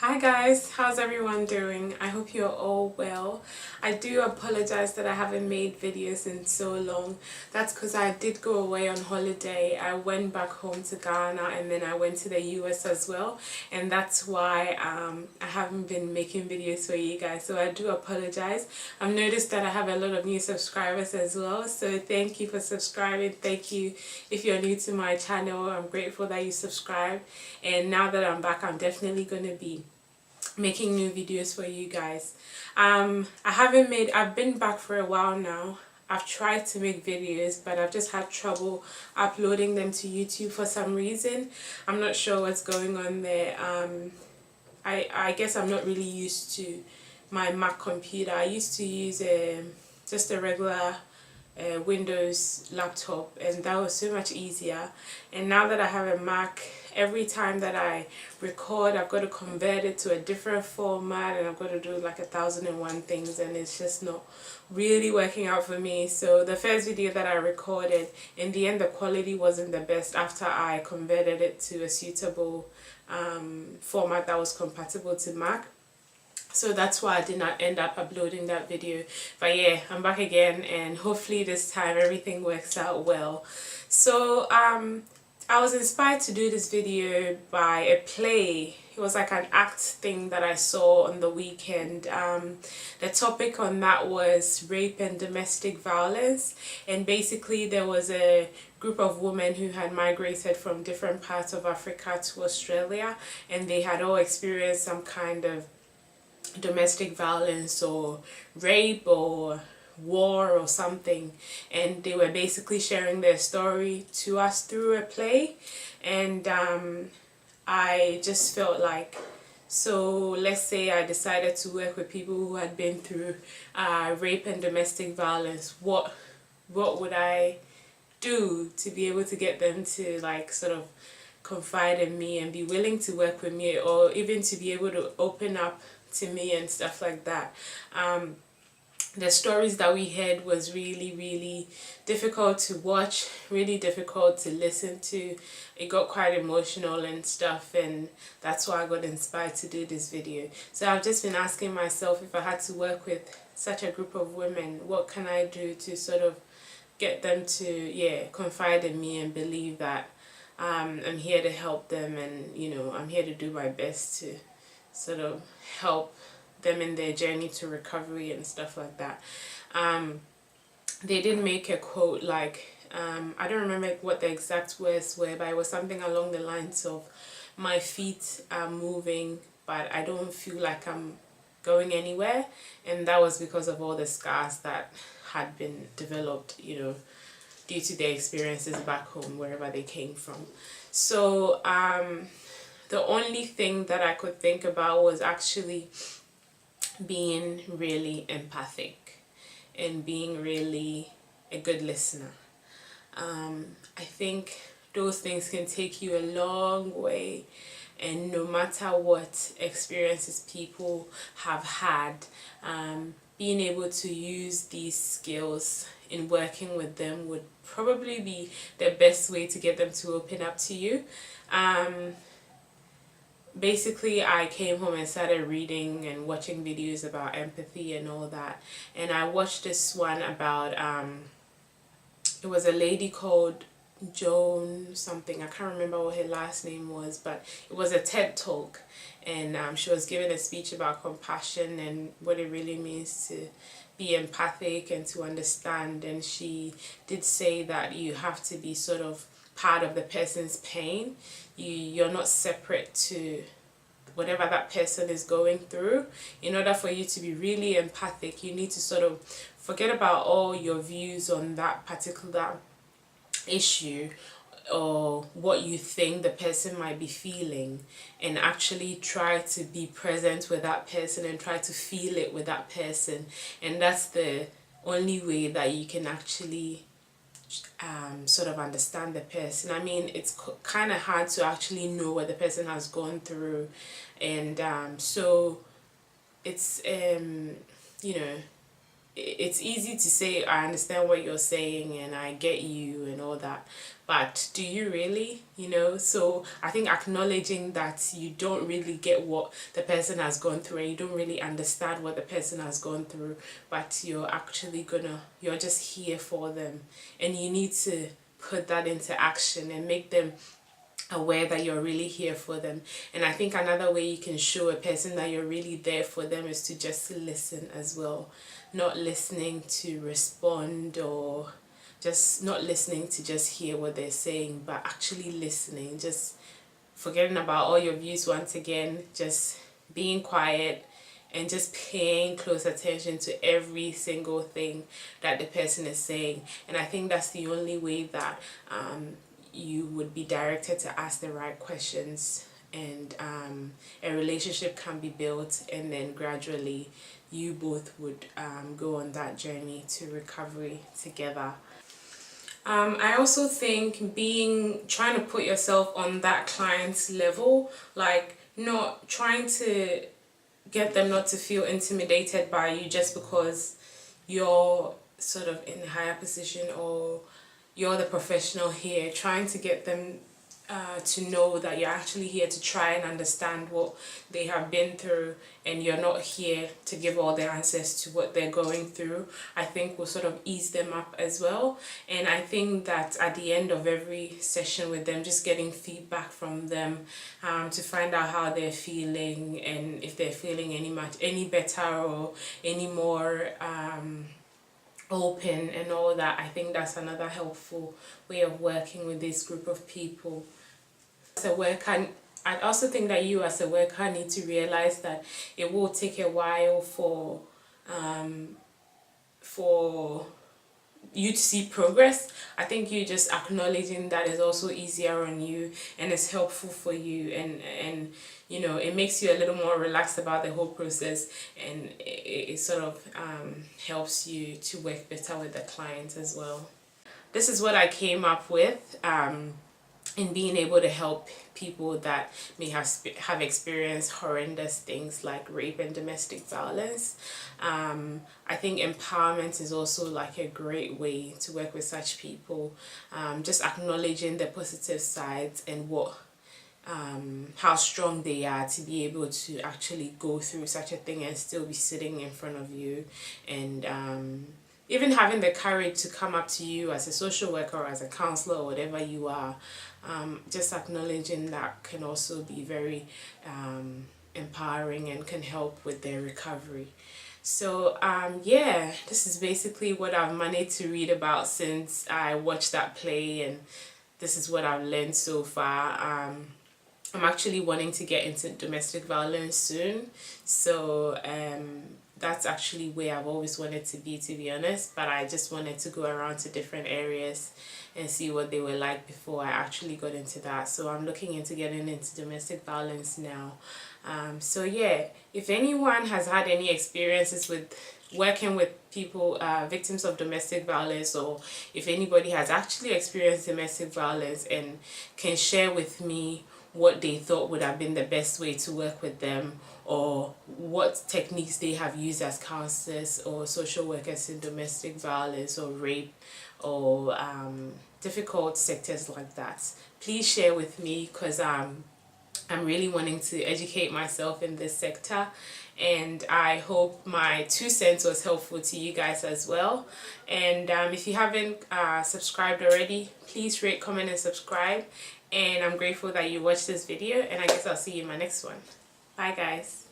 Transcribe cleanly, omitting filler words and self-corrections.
Hi guys, how's everyone doing? I hope you're all well. I do apologize that I haven't made videos in so long. That's because I did go away on holiday. I went back home to Ghana and then I went to the US as well, and that's why I haven't been making videos for you guys, so I do apologize. I've noticed that I have a lot of new subscribers as well, so thank you for subscribing. Thank you if you're new to my channel. I'm grateful that you subscribed, and now that I'm back, I'm definitely going to be making new videos for you guys. I've been back for a while now. I've tried to make videos, but I've just had trouble uploading them to YouTube for some reason. I'm not sure what's going on there. I guess I'm not really used to my Mac computer. I used to use just a regular Windows laptop, and that was so much easier. And now that I have a Mac, every time that I record, I've got to convert it to a different format, and I've got to do like 1,001 things, and it's just not really working out for me. So the first video that I recorded, in the end the quality wasn't the best after I converted it to a suitable format that was compatible to Mac. So that's why I did not end up uploading that video. But yeah, I'm back again, and hopefully this time everything works out well. So I was inspired to do this video by a play. It was like an act thing that I saw on the weekend. The topic on that was rape and domestic violence, and basically there was a group of women who had migrated from different parts of Africa to Australia, and they had all experienced some kind of domestic violence or rape or war or something, and they were basically sharing their story to us through a play. And I just felt like, so let's say I decided to work with people who had been through rape and domestic violence, what would I do to be able to get them to like sort of confide in me and be willing to work with me, or even to be able to open up to me and stuff like that. The stories that we heard was really difficult to watch, really difficult to listen to. It got quite emotional and stuff, and that's why I got inspired to do this video. So I've just been asking myself, if I had to work with such a group of women, what can I do to sort of get them to confide in me and believe that I'm here to help them, and I'm here to do my best to sort of help them in their journey to recovery and stuff like that. They did make a quote like, I don't remember what the exact words were, but it was something along the lines of, my feet are moving but I don't feel like I'm going anywhere, and that was because of all the scars that had been developed, due to their experiences back home, wherever they came from. So the only thing that I could think about was actually being really empathic and being really a good listener. I think those things can take you a long way, and no matter what experiences people have had, being able to use these skills in working with them would probably be the best way to get them to open up to you. Basically, I came home and started reading and watching videos about empathy and all that, and I watched this one about it was a lady called Joan something. I can't remember what her last name was, but it was a TED talk, and she was giving a speech about compassion and what it really means to be empathic and to understand. And she did say that you have to be sort of part of the person's pain. You're not separate to whatever that person is going through. In order for you to be really empathic, you need to sort of forget about all your views on that particular issue or what you think the person might be feeling, and actually try to be present with that person and try to feel it with that person. And that's the only way that you can actually sort of understand the person. I mean, it's kind of hard to actually know what the person has gone through, and so it's it's easy to say I understand what you're saying and I get you and all that, but do you really, you know? So I think acknowledging that you don't really get what the person has gone through and you don't really understand what the person has gone through, but you're just here for them, and you need to put that into action and make them aware that you're really here for them. And I think another way you can show a person that you're really there for them is to just listen as well. Not listening to respond, or just not listening to just hear what they're saying, but actually listening, just forgetting about all your views once again, just being quiet and just paying close attention to every single thing that the person is saying. And I think that's the only way that you would be directed to ask the right questions, and a relationship can be built, and then gradually you both would go on that journey to recovery together. I also think trying to put yourself on that client's level, like not trying to get them not to feel intimidated by you just because you're sort of in a higher position or you're the professional here, trying to get them to know that you're actually here to try and understand what they have been through, and you're not here to give all the answers to what they're going through, I think will sort of ease them up as well. And I think that at the end of every session with them, just getting feedback from them to find out how they're feeling, and if they're feeling any better or any more open and all that. I think that's another helpful way of working with this group of people. As a worker, I also think that you as a worker need to realize that it will take a while for you to see progress. I think you just acknowledging that is also easier on you, and it's helpful for you, and you know, it makes you a little more relaxed about the whole process, and it sort of helps you to work better with the clients as well. This is what I came up with in being able to help people that may have experienced horrendous things like rape and domestic violence. I think empowerment is also like a great way to work with such people. Just acknowledging the positive sides and how strong they are to be able to actually go through such a thing and still be sitting in front of you, and even having the courage to come up to you as a social worker or as a counselor or whatever you are. Just acknowledging that can also be very empowering and can help with their recovery. So yeah, this is basically what I've managed to read about since I watched that play, and this is what I've learned so far. I'm actually wanting to get into domestic violence soon, so that's actually where I've always wanted to be honest, but I just wanted to go around to different areas and see what they were like before I actually got into that. So I'm looking into getting into domestic violence now. So yeah, if anyone has had any experiences with working with people, victims of domestic violence, or if anybody has actually experienced domestic violence and can share with me what they thought would have been the best way to work with them, or what techniques they have used as counselors or social workers in domestic violence or rape or difficult sectors like that, please share with me, because I'm really wanting to educate myself in this sector, and I hope my 2 cents was helpful to you guys as well. And if you haven't subscribed already, please rate, comment and subscribe, and I'm grateful that you watched this video, and I guess I'll see you in my next one. Bye guys.